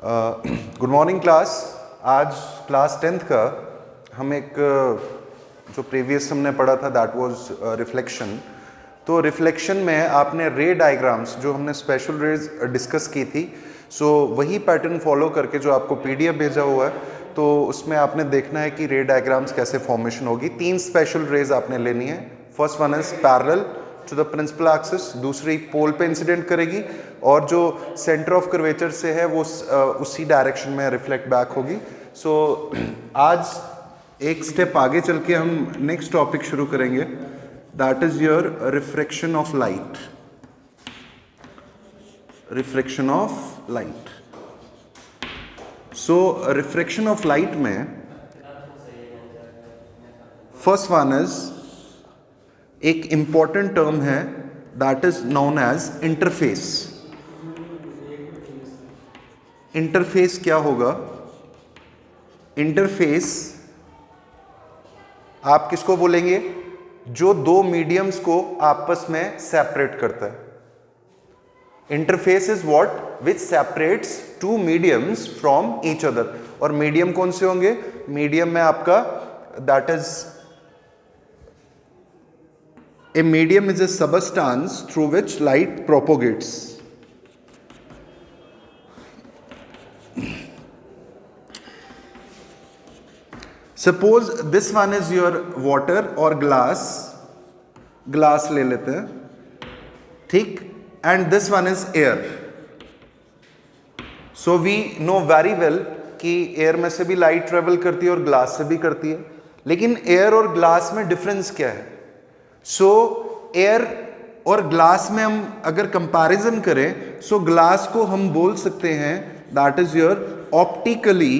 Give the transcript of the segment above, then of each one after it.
Good morning class. आज class 10th का हम एक जो प्रीवियस हमने पढ़ा था दैट वाज रिफ्लेक्शन। तो रिफ्लेक्शन में आपने रे डायग्राम्स जो हमने स्पेशल रेज डिस्कस की थी, सो वही पैटर्न फॉलो करके जो आपको पीडीएफ भेजा हुआ है, तो उसमें आपने देखना है कि रे डायग्राम्स कैसे फॉर्मेशन होगी। 3 स्पेशल रेज आपने लेनी है। First one is parallel to the principal axis, दूसरी पोल पे इंसिडेंट करेगी और जो सेंटर ऑफ कर्वेचर से है वो उसी डायरेक्शन में रिफ्लेक्ट बैक होगी। सो आज एक स्टेप आगे चल के हम नेक्स्ट टॉपिक शुरू करेंगे, that is your refraction of light. Refraction of light. So refraction of light में फर्स्ट वन इज एक इंपॉर्टेंट टर्म है that is known as interface. Interface क्या होगा? इंटरफेस आप किसको बोलेंगे? जो दो मीडियम्स को आपस में सेपरेट करता है। Interface is what which separates two mediums from each other. और मीडियम कौन से होंगे? मीडियम में आपका that is a medium is a substance through which light propagates. Suppose this one is your water or glass ले लेते हैं, ठीक, and this one is air. So we know very well कि एयर में से भी लाइट ट्रेवल करती है और ग्लास से भी करती है, लेकिन एयर और ग्लास में डिफरेंस क्या है? सो एयर और ग्लास में हम अगर कंपैरिजन करें, सो ग्लास को हम बोल सकते हैं that is your optically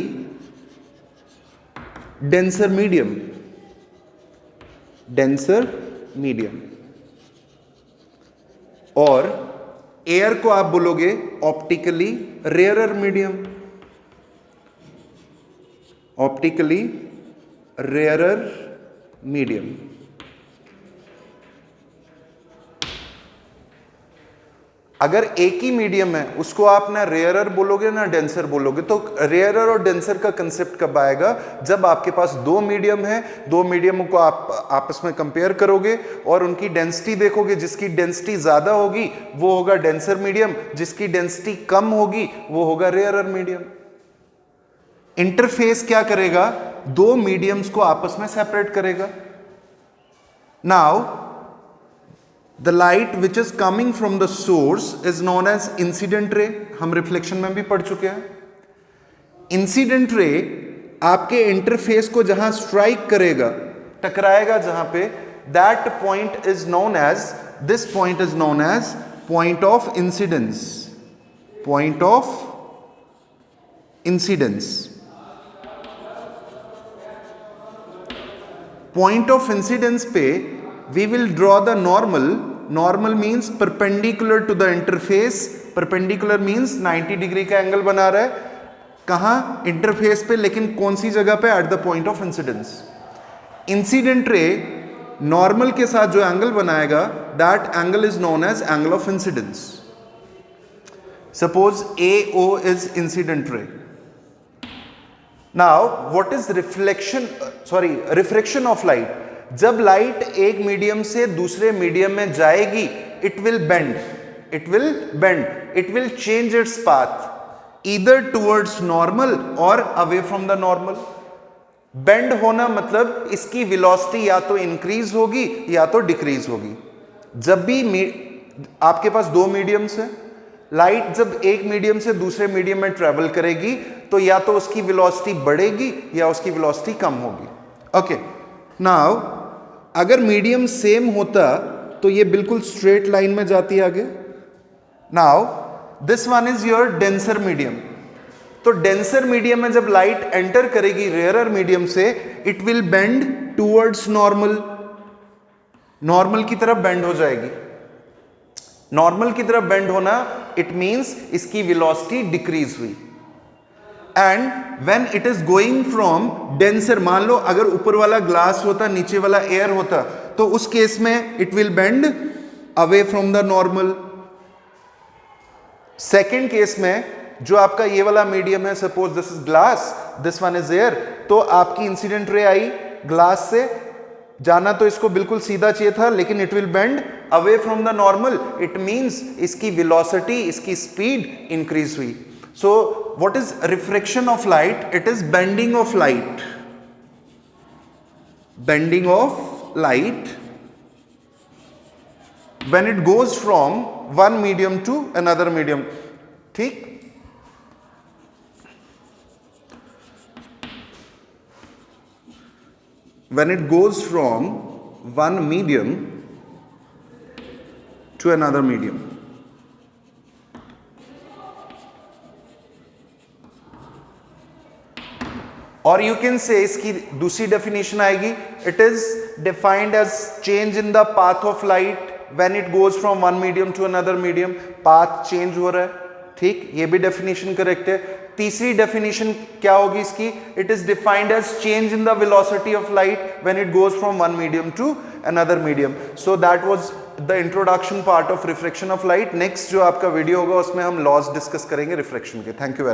denser medium. Denser medium. और एयर को आप बोलोगे optically rarer medium. Optically rarer medium. अगर एक ही मीडियम है उसको आप ना रेयरर बोलोगे ना डेंसर बोलोगे। तो रेयरर और डेंसर का कंसेप्ट कब आएगा? जब आपके पास दो मीडियम है, दो मीडियम को आप आपस में कंपेयर करोगे और उनकी डेंसिटी देखोगे। जिसकी डेंसिटी ज्यादा होगी वो होगा डेंसर मीडियम, जिसकी डेंसिटी कम होगी वो होगा रेयरर मीडियम। इंटरफेस क्या करेगा? दो मीडियम्स को आपस में सेपरेट करेगा। Now the light which is coming from the source is known as incident ray। हम रिफ्लेक्शन में भी पढ़ चुके हैं। इंसिडेंट रे आपके इंटरफेस को जहां स्ट्राइक करेगा, टकराएगा जहां पे, that point is known as, this point is known as point of incidence. Point of incidence. Point of incidence पे we will draw the normal. Normal means perpendicular to the interface. Perpendicular means 90 degree का angle बना रहा है। कहां? Interface पे, लेकिन कौन सी जगह पे? At the point of incidence. Incident ray normal के साथ जो एंगल बनाएगा that angle is known as angle of incidence. Suppose AO is incident ray. Now what is reflection of light? जब लाइट एक मीडियम से दूसरे मीडियम में जाएगी, it will bend, it will change its path either towards normal और away from the normal. Bend होना मतलब इसकी वेलोसिटी या तो इंक्रीज होगी या तो डिक्रीज होगी। जब भी आपके पास दो मीडियम्स है, लाइट जब एक मीडियम से दूसरे मीडियम में ट्रेवल करेगी तो या तो उसकी वेलोसिटी बढ़ेगी या उसकी वेलोसिटी कम होगी। ओके, नाउ अगर मीडियम सेम होता तो ये बिल्कुल स्ट्रेट लाइन में जाती है आगे। Now this one is your denser medium. तो डेंसर मीडियम में जब लाइट एंटर करेगी रेयरर मीडियम से, it will bend towards normal. Normal की तरफ बेंड हो जाएगी। नॉर्मल की तरफ बेंड होना इट मींस इसकी वेलोसिटी डिक्रीज हुई। And when it is going from denser, मान लो अगर ऊपर वाला ग्लास होता, नीचे वाला एयर होता, तो उस केस में it will bend away from the normal. Second case में जो आपका ये वाला मीडियम है, suppose this is glass, this one is air, तो आपकी इंसिडेंट रे आई ग्लास से, जाना तो इसको बिल्कुल सीधा चाहिए था, लेकिन it will bend away from the normal, it means इसकी वेलोसिटी, इसकी स्पीड इंक्रीज हुई. So what is refraction of light? It is bending of light. Bending of light when it goes from one medium to another medium. ठीक, when it goes from one medium to another medium. और you can say इसकी दूसरी definition आएगी, it is defined as change in the path of light when it goes from one medium to another medium. Path change हो रहा है. ठीक, ये भी डेफिनेशन करेक्ट है. तीसरी डेफिनेशन क्या होगी इसकी? It is defined as change in the velocity of light when it goes from one medium to another medium. So that was the introduction part of refraction of light. Next जो आपका video होगा उसमें हम laws discuss करेंगे refraction के. Thank you very much.